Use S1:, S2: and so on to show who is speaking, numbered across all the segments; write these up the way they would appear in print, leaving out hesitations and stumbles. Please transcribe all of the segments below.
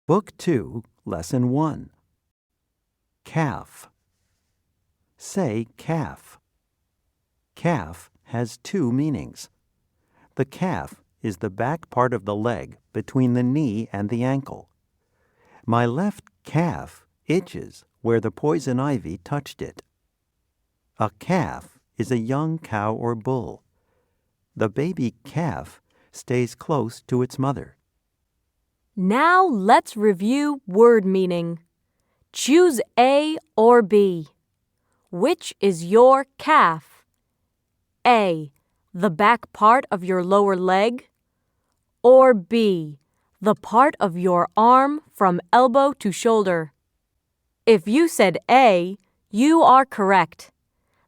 S1: Book 2, Lesson 1. Calf. Say calf. Calf has two meanings. The calf is the back part of the leg between the knee and the ankle. My left calf itches where the poison ivy touched it. A calf is a young cow or bull. The baby calf stays close to its mother.
S2: Now let's review word meaning. Choose A or B. Which is your calf? A, the back part of your lower leg, or B, the part of your arm from elbow to shoulder? If you said A, you are correct.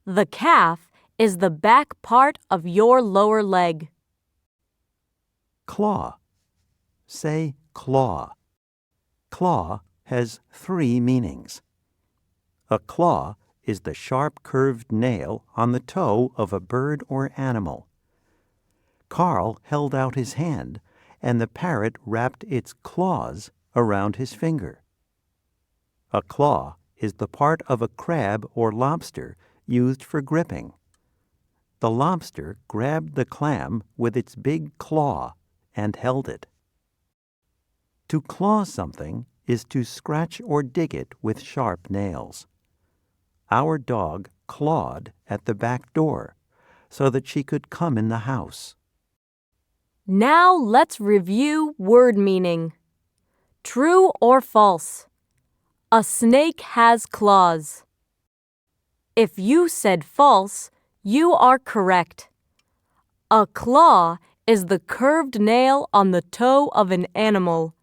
S2: The calf is the back part of your lower leg.
S1: Claw. Say claw. Claw has three meanings. A claw is the sharp curved nail on the toe of a bird or animal. Carl held out his hand, and the parrot wrapped its claws around his finger. A claw is the part of a crab or lobster used for gripping. The lobster grabbed the clam with its big claw and held it. To claw something is to scratch or dig it with sharp nails. Our dog clawed at the back door so that she could come in the house.
S2: Now let's review word meaning. True or false? A snake has claws. If you said false, you are correct. A claw is the curved nail on the toe of an animal.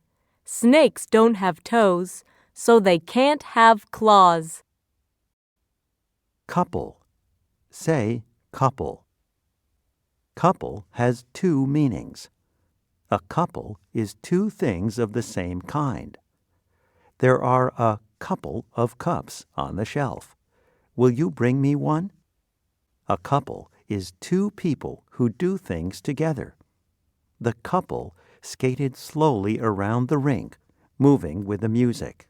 S2: Snakes don't have toes, so they can't have claws.
S1: Couple. Say couple. Couple has two meanings. A couple is two things of the same kind. There are a couple of cups on the shelf. Will you bring me one? A couple is two people who do things together. The couple skated slowly around the rink, moving with the music.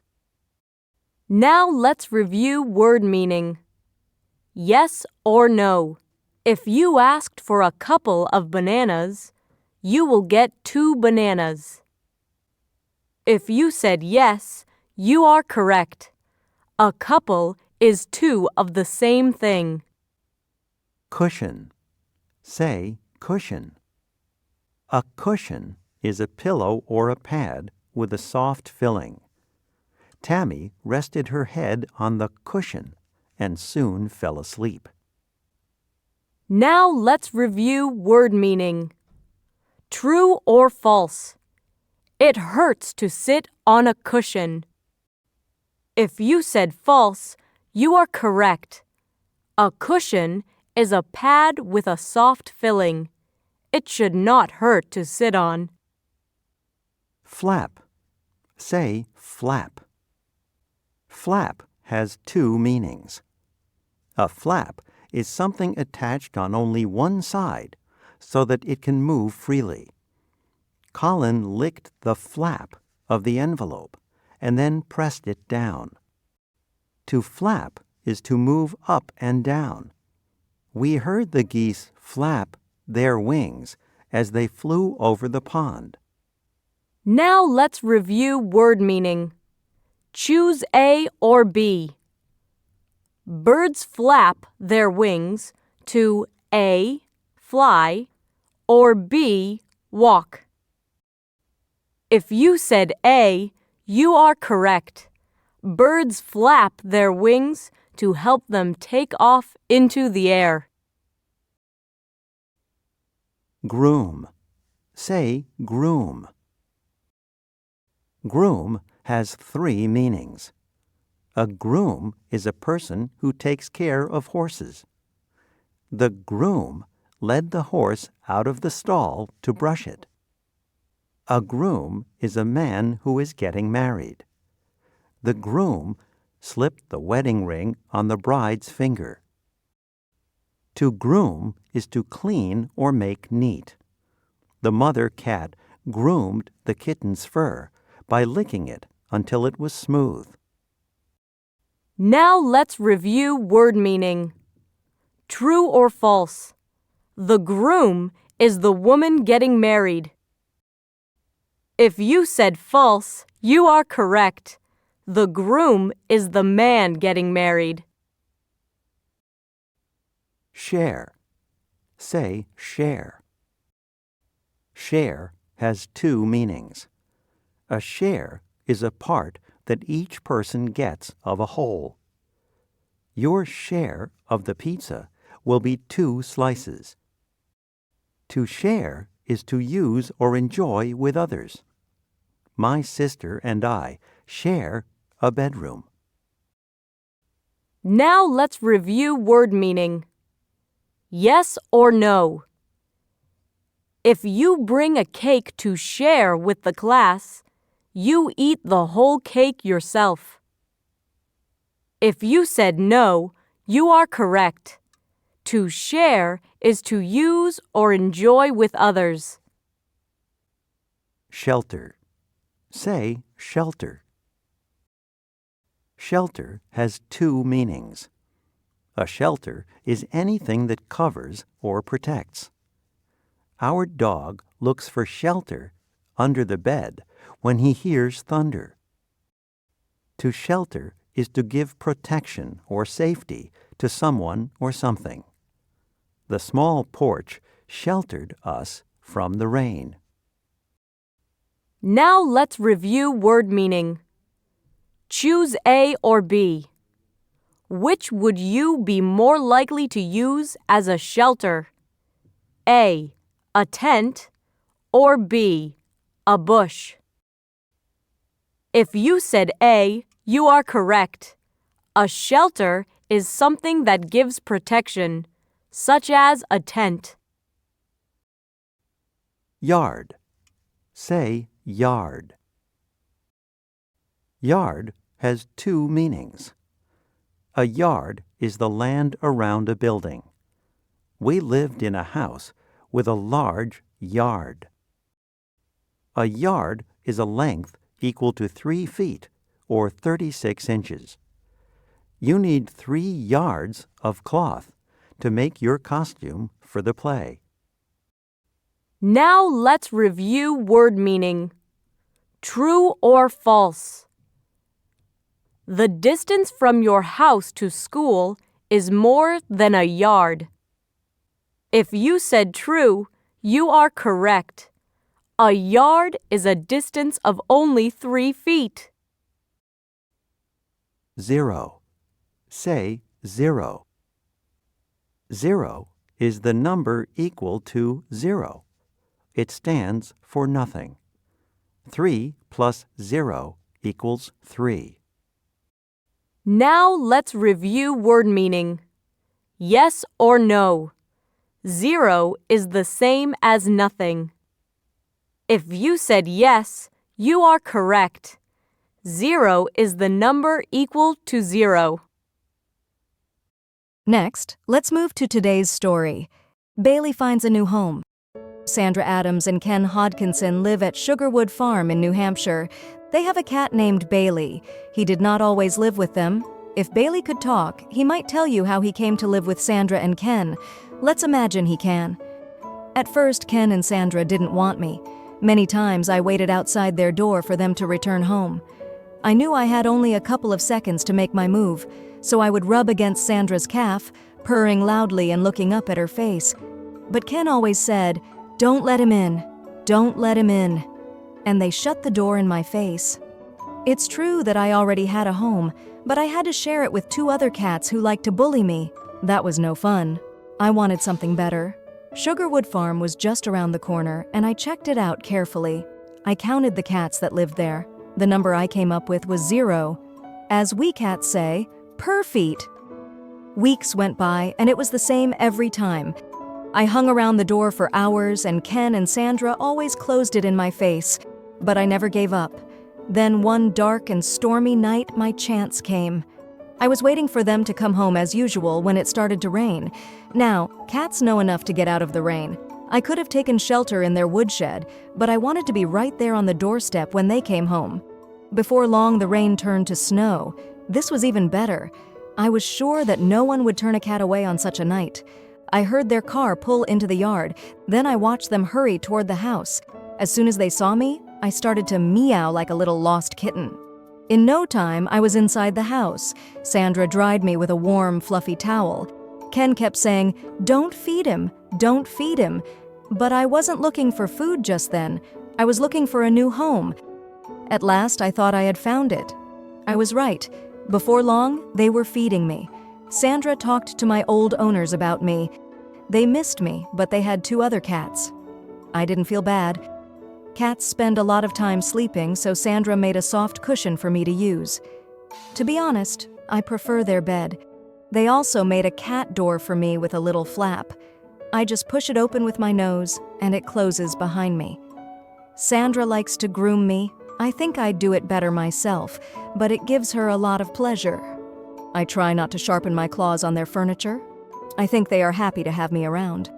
S2: Now let's review word meaning. Yes or no. If you asked for a couple of bananas, you will get 2 bananas. If you said yes, you are correct. A couple is 2 of the same thing.
S1: Cushion. Say cushion. A cushion is a pillow or a pad with a soft filling. Tammy rested her head on the cushion and soon fell asleep.
S2: Now let's review word meaning. True or false? It hurts to sit on a cushion. If you said false, you are correct. A cushion is a pad with a soft filling. It should not hurt to sit on.
S1: Flap. Say flap. Flap has two meanings. A flap is something attached on only one side so that it can move freely. Colin licked the flap of the envelope and then pressed it down. To flap is to move up and down. We heard the geese flap their wings as they flew over the pond.
S2: Now let's review word meaning. Choose A or B. Birds flap their wings to A, fly, or B, walk. If you said A, you are correct. Birds flap their wings to help them take off into the air.
S1: Groom. Say groom. Groom has three meanings. A groom is a person who takes care of horses. The groom led the horse out of the stall to brush it. A groom is a man who is getting married. The groom slipped the wedding ring on the bride's finger. To groom is to clean or make neat. The mother cat groomed the kitten's fur by licking it until it was smooth.
S2: Now let's review word meaning. True or false? The groom is the woman getting married. If you said false, you are correct. The groom is the man getting married.
S1: Share. Say share. Share has two meanings. A share is a part that each person gets of a whole. Your share of the pizza will be 2 slices. To share is to use or enjoy with others. My sister and I share a bedroom.
S2: Now let's review word meaning. Yes or no? If you bring a cake to share with the class, you eat the whole cake yourself. If you said no, you are correct. To share is to use or enjoy with others.
S1: Shelter. Say shelter. Shelter has two meanings. A shelter is anything that covers or protects. Our dog looks for shelter under the bed when he hears thunder. To shelter is to give protection or safety to someone or something. The small porch sheltered us from the rain.
S2: Now let's review word meaning. Choose A or B. Which would you be more likely to use as a shelter? A tent, or B, a bush? If you said A, you are correct. A shelter is something that gives protection, such as a tent.
S1: Yard. Say yard. Yard has two meanings. A yard is the land around a building. We lived in a house with a large yard. A yard is a length equal to 3 feet or 36 inches. You need 3 yards of cloth to make your costume for the play.
S2: Now let's review word meaning. True or false? The distance from your house to school is more than a yard. If you said true, you are correct. A yard is a distance of only 3 feet.
S1: 0. Say 0. 0 is the number equal to 0. It stands for nothing. 3 plus 0 equals 3.
S2: Now let's review word meaning. Yes or no? 0 is the same as nothing. If you said yes, you are correct. 0 is the number equal to 0.
S3: Next, let's move to today's story. Bailey finds a new home. Sandra Adams and Ken Hodkinson live at Sugarwood Farm in New Hampshire. They have a cat named Bailey. He did not always live with them. If Bailey could talk, he might tell you how he came to live with Sandra and Ken. Let's imagine he can. At first, Ken and Sandra didn't want me. Many times I waited outside their door for them to return home. I knew I had only a couple of seconds to make my move, so I would rub against Sandra's calf, purring loudly and looking up at her face. But Ken always said, "Don't let him in. Don't let him in." And they shut the door in my face. It's true that I already had a home, but I had to share it with 2 other cats who liked to bully me. That was no fun. I wanted something better. Sugarwood Farm was just around the corner, and I checked it out carefully. I counted the cats that lived there. The number I came up with was 0. As we cats say, per feet. Weeks went by, and it was the same every time. I hung around the door for hours, and Ken and Sandra always closed it in my face. But I never gave up. Then one dark and stormy night, my chance came. I was waiting for them to come home as usual when it started to rain. Now, cats know enough to get out of the rain. I could have taken shelter in their woodshed, but I wanted to be right there on the doorstep when they came home. Before long, the rain turned to snow. This was even better. I was sure that no one would turn a cat away on such a night. I heard their car pull into the yard, then I watched them hurry toward the house. As soon as they saw me, I started to meow like a little lost kitten. In no time, I was inside the house. Sandra dried me with a warm, fluffy towel. Ken kept saying, "Don't feed him, don't feed him." But I wasn't looking for food just then. I was looking for a new home. At last, I thought I had found it. I was right. Before long, they were feeding me. Sandra talked to my old owners about me. They missed me, but they had 2 other cats. I didn't feel bad. Cats spend a lot of time sleeping, so Sandra made a soft cushion for me to use. To be honest, I prefer their bed. They also made a cat door for me with a little flap. I just push it open with my nose, and it closes behind me. Sandra likes to groom me. I think I'd do it better myself, but it gives her a lot of pleasure. I try not to sharpen my claws on their furniture. I think they are happy to have me around.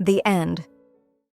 S3: The end.